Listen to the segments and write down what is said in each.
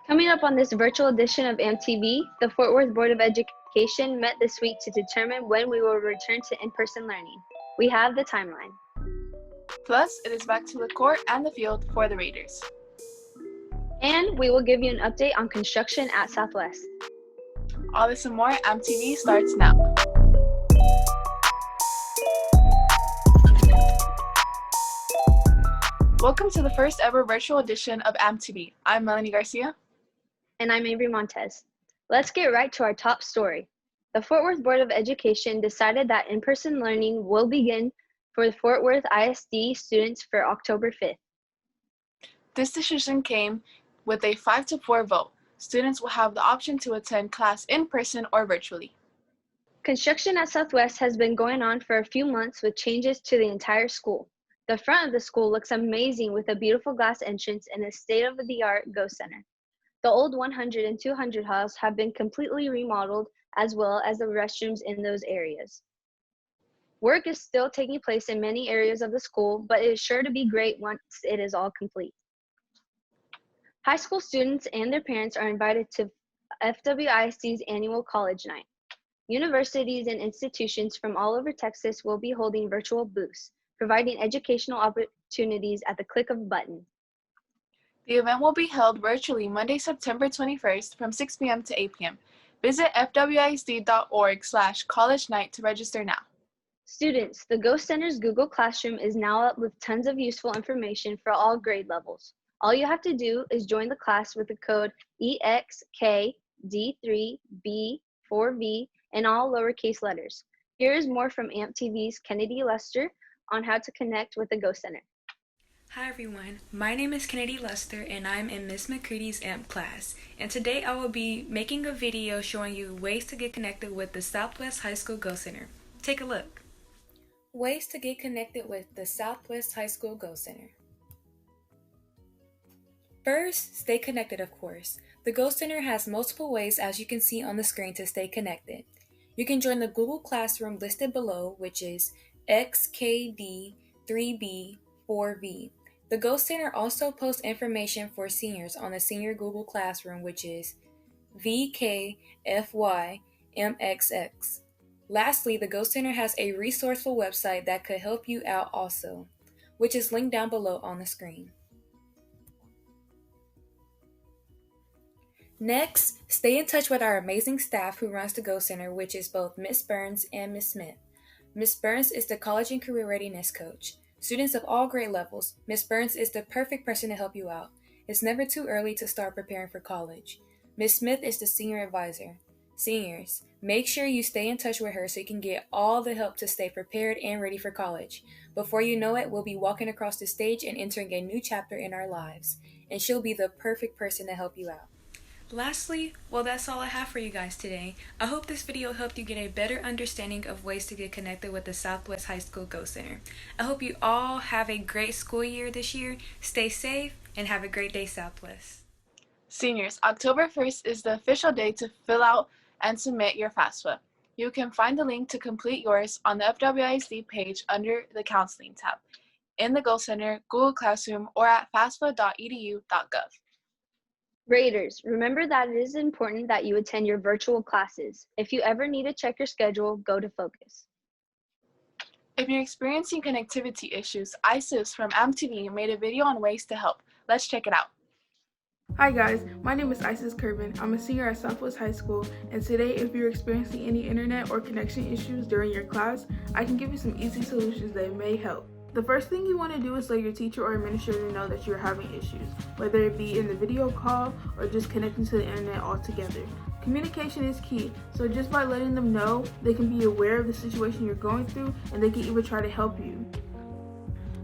Coming up on this virtual edition of AMTV, the Fort Worth Board of Education met this week to determine when we will return to in-person learning. We have the timeline. Plus, it is back to the court and the field for the Raiders. And we will give you an update on construction at Southwest. All this and more, AMTV starts now. Welcome to the first ever virtual edition of AMTV. I'm Melanie Garcia. And I'm Avery Montez. Let's get right to our top story. The Fort Worth Board of Education decided that in-person learning will begin for the Fort Worth ISD students for October 5th. This decision came with a 5-4 vote. Students will have the option to attend class in person or virtually. Construction at Southwest has been going on for a few months with changes to the entire school. The front of the school looks amazing with a beautiful glass entrance and a state-of-the-art Ghost Center. The old 100 and 200 halls have been completely remodeled, as well as the restrooms in those areas. Work is still taking place in many areas of the school, but it is sure to be great once it is all complete. High school students and their parents are invited to FWISD's annual college night. Universities and institutions from all over Texas will be holding virtual booths, providing educational opportunities at the click of a button. The event will be held virtually Monday, September 21st from 6 p.m. to 8 p.m. Visit fwisd.org/college night to register now. Students, the Ghost Center's Google Classroom is now up with tons of useful information for all grade levels. All you have to do is join the class with the code EXKD3B4V in all lowercase letters. Here is more from AMTV's Kennedy Lester on how to connect with the Ghost Center. Hi everyone, my name is Kennedy Lester and I'm in Ms. McCready's AMP class. And today I will be making a video showing you ways to get connected with the Southwest High School Ghost Center. Take a look. Ways to get connected with the Southwest High School Ghost Center. First, stay connected of course. The Ghost Center has multiple ways as you can see on the screen to stay connected. You can join the Google Classroom listed below, which is XKD3B4V. The Ghost Center also posts information for seniors on the Senior Google Classroom, which is VKFYMXX. Lastly, the Ghost Center has a resourceful website that could help you out also, which is linked down below on the screen. Next, stay in touch with our amazing staff who runs the Ghost Center, which is both Ms. Burns and Ms. Smith. Ms. Burns is the college and career readiness coach. Students of all grade levels, Ms. Burns is the perfect person to help you out. It's never too early to start preparing for college. Ms. Smith is the senior advisor. Seniors, make sure you stay in touch with her so you can get all the help to stay prepared and ready for college. Before you know it, we'll be walking across the stage and entering a new chapter in our lives, and she'll be the perfect person to help you out. Lastly, well, that's all I have for you guys today. I hope this video helped you get a better understanding of ways to get connected with the Southwest High School Ghost Center. I hope you all have a great school year this year. Stay safe and have a great day, Southwest. Seniors, October 1st is the official day to fill out and submit your FAFSA. You can find the link to complete yours on the FWISD page under the Counseling tab, in the Ghost Center, Google Classroom, or at fafsa.edu.gov. Raiders, remember that it is important that you attend your virtual classes. If you ever need to check your schedule, go to Focus. If you're experiencing connectivity issues, Isis from AMTV made a video on ways to help. Let's check it out. Hi guys, my name is Isis Kervin. I'm a senior at Southwest High School, and today if you're experiencing any internet or connection issues during your class, I can give you some easy solutions that may help. The first thing you want to do is let your teacher or administrator know that you're having issues, whether it be in the video call or just connecting to the internet altogether. Communication is key, so just by letting them know, they can be aware of the situation you're going through and they can even try to help you.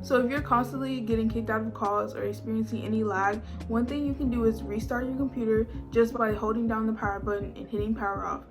So if you're constantly getting kicked out of calls or experiencing any lag, one thing you can do is restart your computer just by holding down the power button and hitting power off.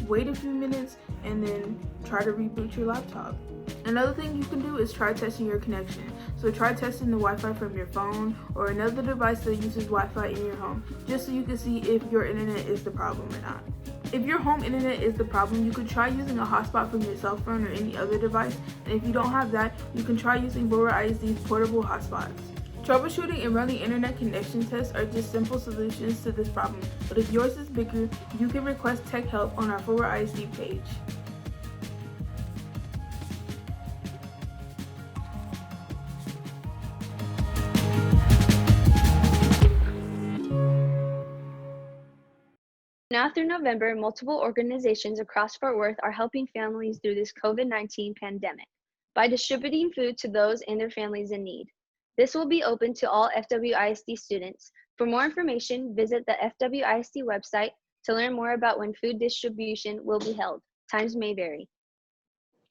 Wait a few minutes and then try to reboot your laptop. Another thing you can do is try testing your connection. So try testing the Wi-Fi from your phone or another device that uses Wi-Fi in your home, just so you can see if your internet is the problem or not. If your home internet is the problem, you could try using a hotspot from your cell phone or any other device, and if you don't have that, you can try using Borer ISD's portable hotspots. Troubleshooting and running internet connection tests are just simple solutions to this problem, but if yours is bigger, you can request tech help on our Forward ISD page. Now through November, multiple organizations across Fort Worth are helping families through this COVID-19 pandemic by distributing food to those and their families in need. This will be open to all FWISD students. For more information, visit the FWISD website to learn more about when food distribution will be held. Times may vary.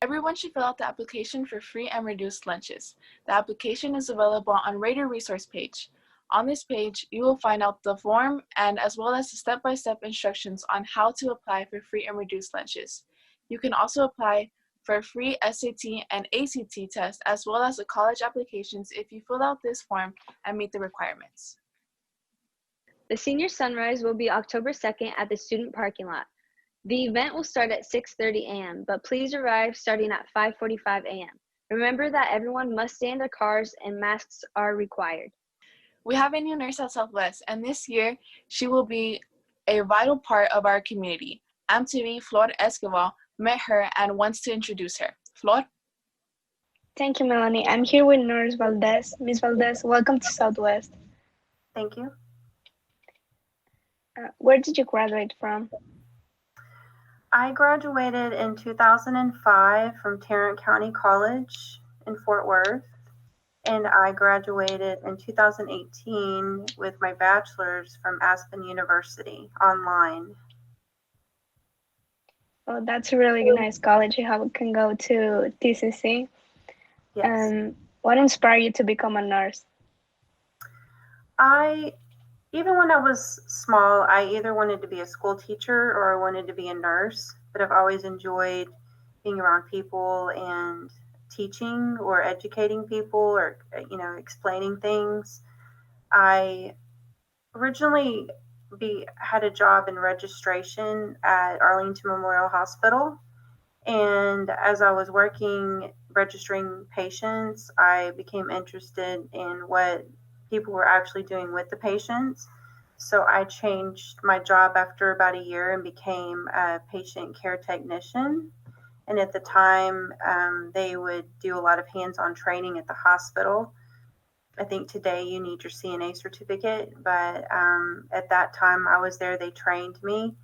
Everyone should fill out the application for free and reduced lunches. The application is available on Raider resource page. On this page, you will find out the form and as well as the step-by-step instructions on how to apply for free and reduced lunches. You can also apply for a free SAT and ACT test as well as the college applications if you fill out this form and meet the requirements. The senior sunrise will be October 2nd at the student parking lot. The event will start at 6:30 a.m., but please arrive starting at 5:45 a.m. Remember that everyone must stay in their cars and masks are required. We have a new nurse at Southwest, and this year she will be a vital part of our community. MTV Flor Esquivel met her and wants to introduce her. Flor? Thank you, Melanie. I'm here with Nurse Valdez. Ms. Valdez, welcome to Southwest. Thank you. Where did you graduate from? I graduated in 2005 from Tarrant County College in Fort Worth, and I graduated in 2018 with my bachelor's from Aspen University online. Oh, that's a really nice college. You can go to TCC. Yes. What inspired you to become a nurse? Even when I was small, I either wanted to be a school teacher or I wanted to be a nurse, but I've always enjoyed being around people and teaching or educating people or, explaining things. I originally had a job in registration at Arlington Memorial Hospital. And as I was registering patients, I became interested in what people were actually doing with the patients. So I changed my job after about a year and became a patient care technician. And at the time, they would do a lot of hands-on training at the hospital. I think today you need your CNA certificate, but at that time I was there, they trained me,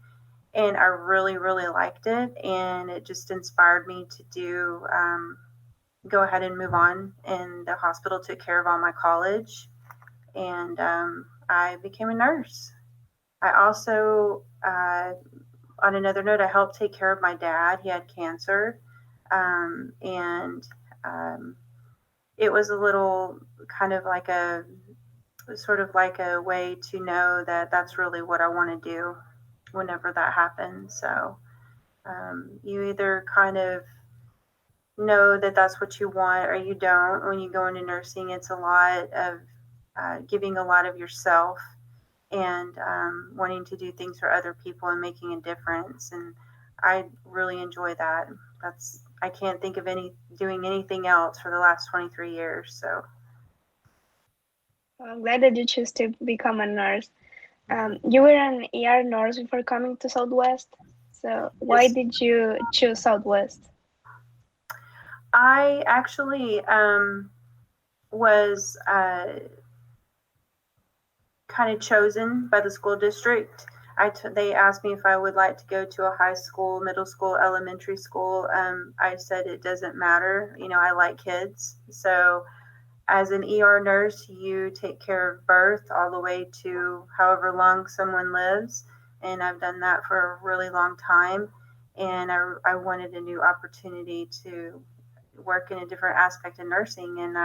and I really, really liked it. And it just inspired me to go ahead and move on. And the hospital took care of all my college, and I became a nurse. I also, on another note, I helped take care of my dad. He had cancer, and it was a little kind of like a way to know that that's really what I want to do whenever that happens. So you either kind of know that that's what you want or you don't. When you go into nursing, it's a lot of giving a lot of yourself and wanting to do things for other people and making a difference. And I really enjoy that. I can't think of doing anything else for the last 23 years. So I'm glad that you chose to become a nurse. You were an ER nurse before coming to Southwest. So why Yes. did you choose Southwest? I actually was kind of chosen by the school district. They asked me if I would like to go to a high school, middle school, elementary school. I said it doesn't matter. I like kids. So as an ER nurse, you take care of birth all the way to however long someone lives. And I've done that for a really long time. And I wanted a new opportunity to work in a different aspect of nursing. And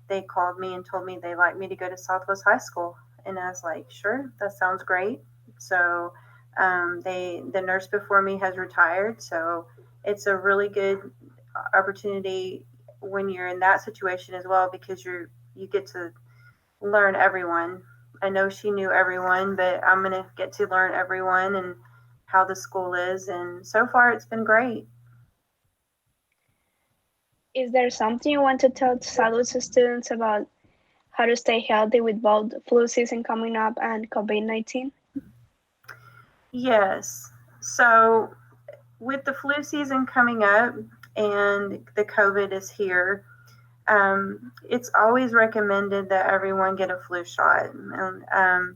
they called me and told me they'd like me to go to Southwest High School. And I was like, sure, that sounds great. So the nurse before me has retired. So it's a really good opportunity when you're in that situation as well, because you get to learn everyone. I know she knew everyone, but I'm going to get to learn everyone and how the school is. And so far it's been great. Is there something you want to tell Southwest students about how to stay healthy with both flu season coming up and COVID-19? Yes. So with the flu season coming up and the COVID is here, it's always recommended that everyone get a flu shot. And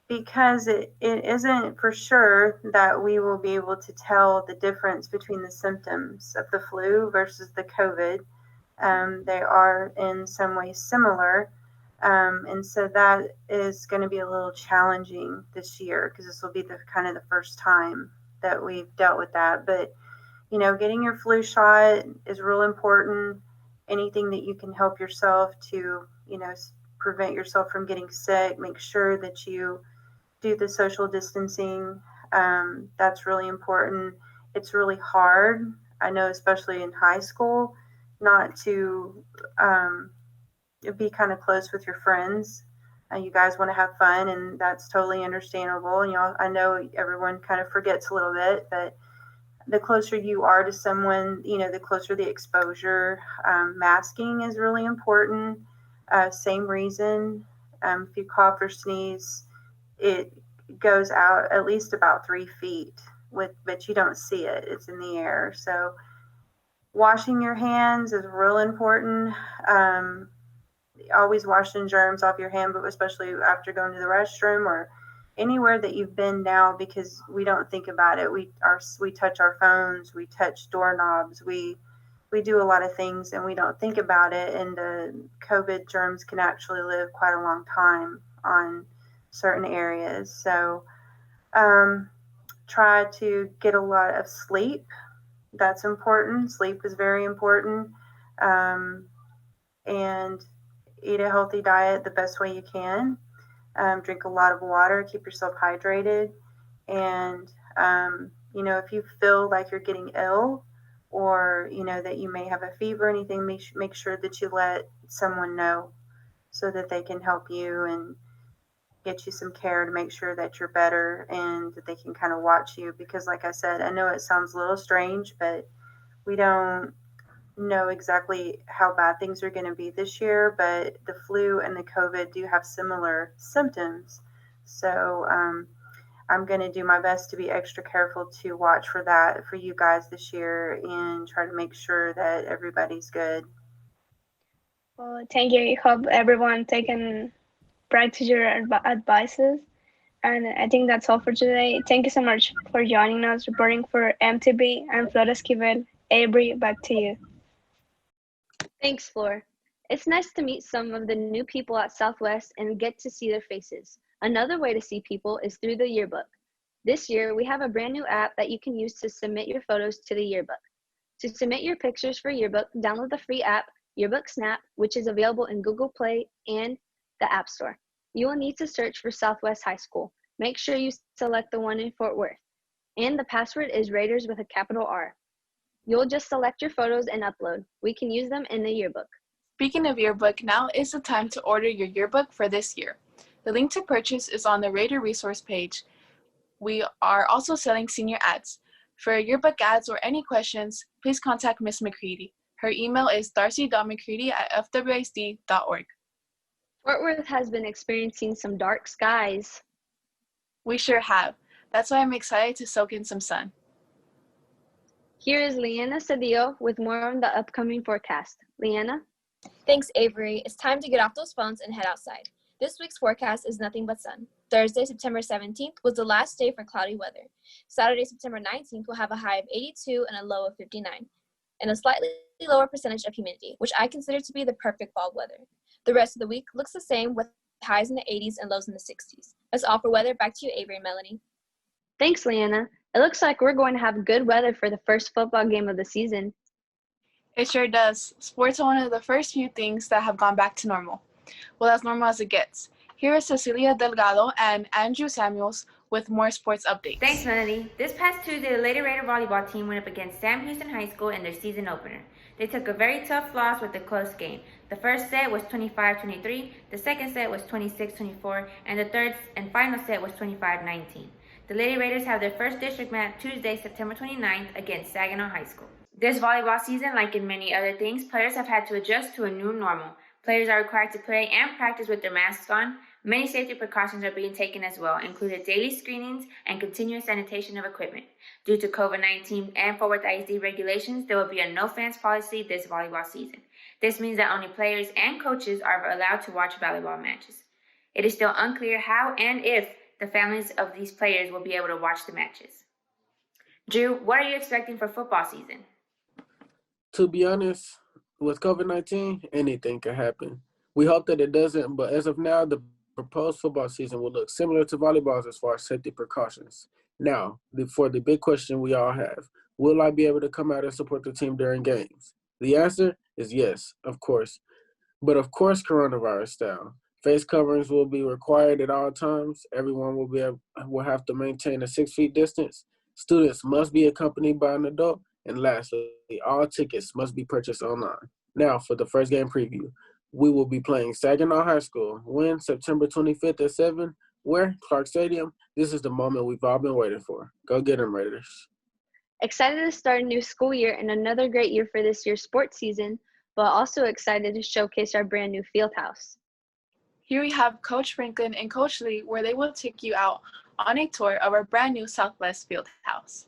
because it isn't for sure that we will be able to tell the difference between the symptoms of the flu versus the COVID. They are in some ways similar. And so that is going to be a little challenging this year because this will be the kind of the first time that we've dealt with that. But, getting your flu shot is real important. Anything that you can help yourself to, prevent yourself from getting sick, make sure that you do the social distancing. That's really important. It's really hard. I know, especially in high school, not to be kind of close with your friends. You guys want to have fun, and that's totally understandable. I know everyone kind of forgets a little bit, but the closer you are to someone, the closer the exposure. Masking is really important. Same reason. If you cough or sneeze, it goes out at least about 3 feet, but you don't see it. It's in the air. So washing your hands is real important. Always washing germs off your hand, but especially after going to the restroom or anywhere that you've been now, because we don't think about it. We touch our phones, we touch doorknobs, we do a lot of things and we don't think about it. And the COVID germs can actually live quite a long time on certain areas. So try to get a lot of sleep. That's important. Sleep is very important. And eat a healthy diet the best way you can. Drink a lot of water, keep yourself hydrated. And, if you feel like you're getting ill or, that you may have a fever or anything, make sure that you let someone know so that they can help you and get you some care to make sure that you're better and that they can kind of watch you. Because like I said, I know it sounds a little strange, but we don't know exactly how bad things are going to be this year, but the flu and the COVID do have similar symptoms. So I'm going to do my best to be extra careful to watch for that for you guys this year and try to make sure that everybody's good. Well, thank you. I hope everyone practice your advices. And I think that's all for today. Thank you so much for joining us, reporting for MTV. I'm Flor Esquivel. Avery, back to you. Thanks, Flor. It's nice to meet some of the new people at Southwest and get to see their faces. Another way to see people is through the yearbook. This year, we have a brand new app that you can use to submit your photos to the yearbook. To submit your pictures for yearbook, download the free app, Yearbook Snap, which is available in Google Play and the App Store. You will need to search for Southwest High School. Make sure you select the one in Fort Worth. And the password is Raiders with a capital R. You'll just select your photos and upload. We can use them in the yearbook. Speaking of yearbook, now is the time to order your yearbook for this year. The link to purchase is on the Raider resource page. We are also selling senior ads. For yearbook ads or any questions, please contact Ms. McCready. Her email is darcy.mccready@fwisd.org. Fort Worth has been experiencing some dark skies. We sure have. That's why I'm excited to soak in some sun. Here is Leanna Cedillo with more on the upcoming forecast. Leanna? Thanks, Avery. It's time to get off those phones and head outside. This week's forecast is nothing but sun. Thursday, September 17th was the last day for cloudy weather. Saturday, September 19th will have a high of 82 and a low of 59, and a slightly lower percentage of humidity, which I consider to be the perfect fall weather. The rest of the week looks the same with highs in the 80s and lows in the 60s. That's all for weather. Back to you, Avery and Melanie. Thanks, Leanna. It looks like we're going to have good weather for the first football game of the season. It sure does. Sports are one of the first few things that have gone back to normal. Well, as normal as it gets. Here is Cecilia Delgado and Andrew Samuels with more sports updates. Thanks, Melanie. This past Tuesday, the Lady Raider volleyball team went up against Sam Houston High School in their season opener. They took a very tough loss with a close game. The first set was 25-23, the second set was 26-24, and the third and final set was 25-19. The Lady Raiders have their first district match Tuesday, September 29th against Saginaw High School. This volleyball season, like in many other things, players have had to adjust to a new normal. Players are required to play and practice with their masks on. Many safety precautions are being taken as well, including daily screenings and continuous sanitation of equipment. Due to COVID-19 and Fort Worth ISD regulations, there will be a no fans policy this volleyball season. This means that only players and coaches are allowed to watch volleyball matches. It is still unclear how and if the families of these players will be able to watch the matches. Drew, what are you expecting for football season? To be honest, with COVID-19, anything can happen. We hope that it doesn't, but as of now, the proposed football season will look similar to volleyball's as far as safety precautions. Now, for the big question we all have, will I be able to come out and support the team during games? The answer is yes, of course. But of course, coronavirus style. Face coverings will be required at all times. Everyone will have to maintain a 6 feet distance. Students must be accompanied by an adult. And lastly, all tickets must be purchased online. Now, for the first game preview, we will be playing Saginaw High School. When? September 25th at 7. Where? Clark Stadium. This is the moment we've all been waiting for. Go get them, Raiders. Excited to start a new school year and another great year for this year's sports season, but also excited to showcase our brand new field house. Here we have Coach Franklin and Coach Lee, where they will take you out on a tour of our brand new Southwest field house.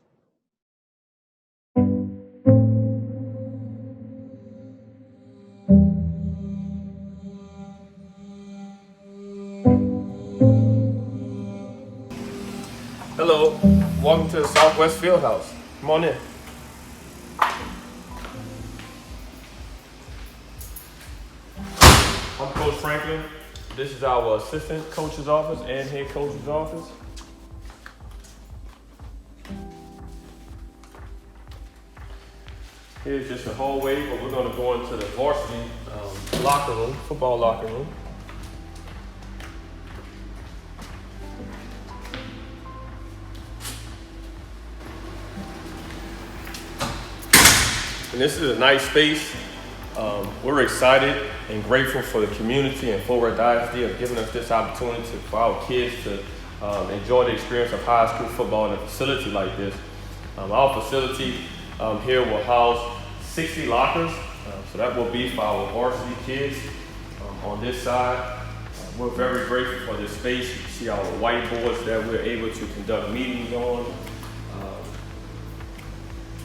Hello, welcome to the Southwest Fieldhouse. Come on in. I'm Coach Franklin. This is our assistant coach's office and head coach's office. Here's just a hallway, but we're going to go into the varsity locker room, football locker room. And this is a nice space. We're excited and grateful for the community and Fort Worth ISD of giving us this opportunity for our kids to enjoy the experience of high school football in a facility like this. Our facility here will house 60 lockers, so that will be for our varsity kids on this side. We're very grateful for this space. You can see our whiteboards that we're able to conduct meetings on.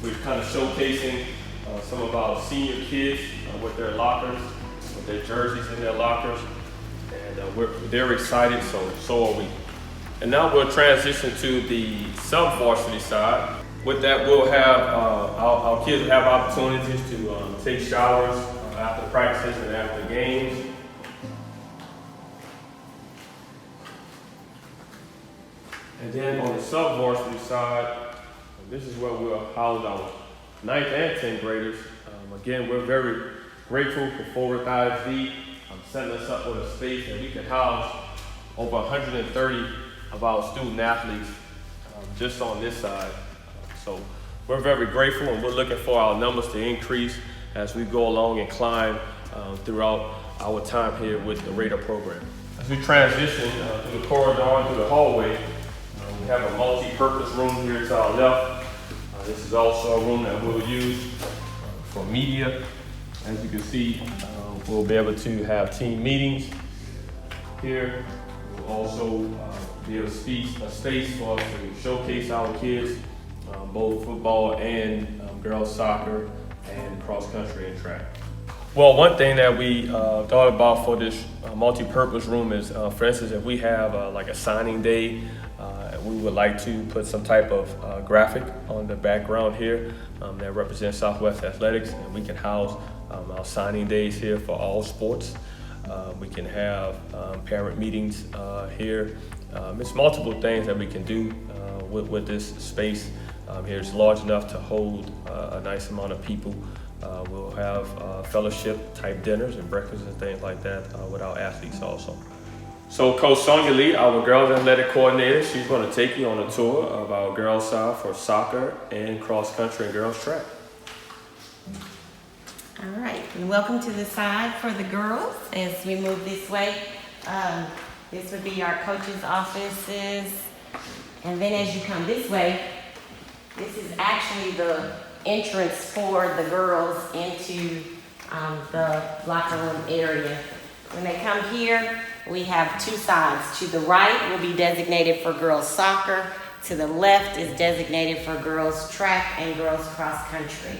We're kind of showcasing some of our senior kids with their lockers, with their jerseys in their lockers, and they're excited, so are we. And now we'll transition to the sub-varsity side. With that, we'll have our kids have opportunities to take showers after practices and after games. And then on the sub-varsity side, this is where we'll house our 9th and 10th graders. Again, we're very grateful for Fort Worth ISD setting us up with a space that we can house over 130 of our student athletes just on this side. So we're very grateful, and we're looking for our numbers to increase as we go along and climb throughout our time here with the Raider program. As we transition through the corridor and through the hallway, we have a multi-purpose room here to our left. This is also a room that we'll use for media. As you can see, we'll be able to have team meetings here. We'll also be a space for us to showcase our kids, both football and girls soccer and cross country and track. Well, one thing that we thought about for this multi-purpose room is, for instance, if we have like a signing day, we would like to put some type of graphic on the background here that represents Southwest Athletics, and we can house our signing days here for all sports. We can have parent meetings here. It's multiple things that we can do with this space. Here it's large enough to hold a nice amount of people. We'll have fellowship type dinners and breakfasts and things like that with our athletes also. So Coach Sonia Lee, our girls athletic coordinator, she's going to take you on a tour of our girls side for soccer and cross country and girls track. All right, and welcome to the side for the girls as we move this way. This would be our coaches' offices. And then as you come this way, this is actually the entrance for the girls into the locker room area. When they come here, we have two sides. To the right will be designated for girls soccer. To the left is designated for girls track and girls cross country.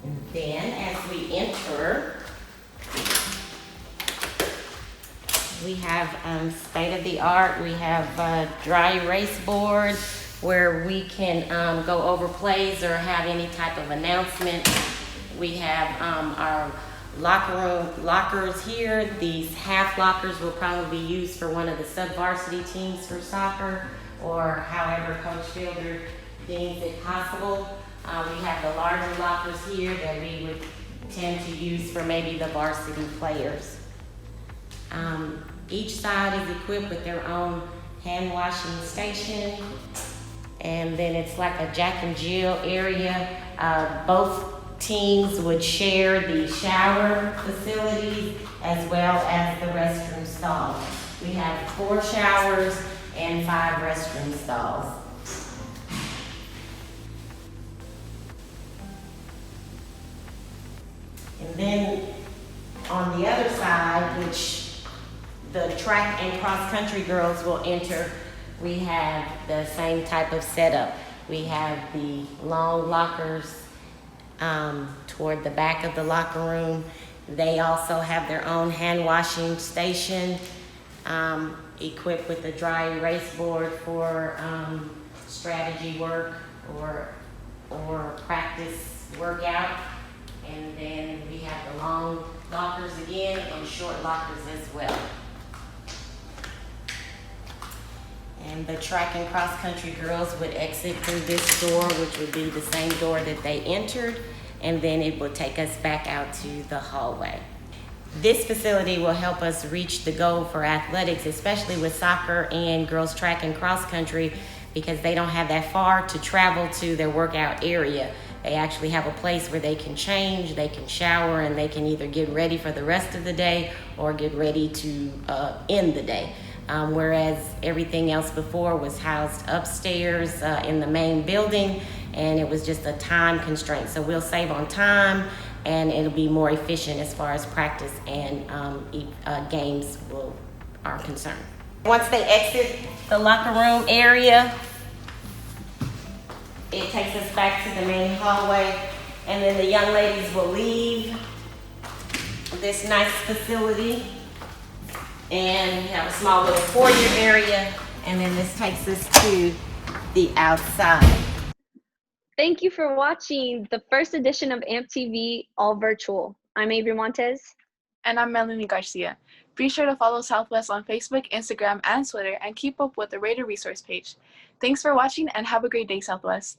And then as we enter, we have state-of-the-art. We have a dry erase board where we can go over plays or have any type of announcement. We have our lockers here. These half lockers will probably be used for one of the sub-varsity teams for soccer, or however Coach Fielder deems it possible. We have the larger lockers here that we would tend to use for maybe the varsity players. Each side is equipped with their own hand washing station, and then it's like a Jack and Jill area. Both teams would share the shower facilities as well as the restroom stalls. We have 4 showers and 5 restroom stalls. And then on the other side, which the track and cross country girls will enter, we have the same type of setup. We have the long lockers toward the back of the locker room. They also have their own hand washing station, equipped with a dry erase board for strategy work or practice workout. And then we have the long lockers again and short lockers as well. And the track and cross country girls would exit through this door, which would be the same door that they entered, and then it would take us back out to the hallway. This facility will help us reach the goal for athletics, especially with soccer and girls track and cross country, because they don't have that far to travel to their workout area. They actually have a place where they can change, they can shower, and they can either get ready for the rest of the day or get ready to end the day. Whereas everything else before was housed upstairs in the main building, and it was just a time constraint. So we'll save on time, and it'll be more efficient as far as practice and games are concerned. Once they exit the locker room area, it takes us back to the main hallway, and then the young ladies will leave this nice facility, and we have a small little foyer area, and then this takes us to the outside. Thank you for watching the first edition of AMP TV All Virtual. I'm Avery Montez. And I'm Melanie Garcia. Be sure to follow Southwest on Facebook, Instagram, and Twitter, and keep up with the Raider resource page. Thanks for watching, and have a great day, Southwest.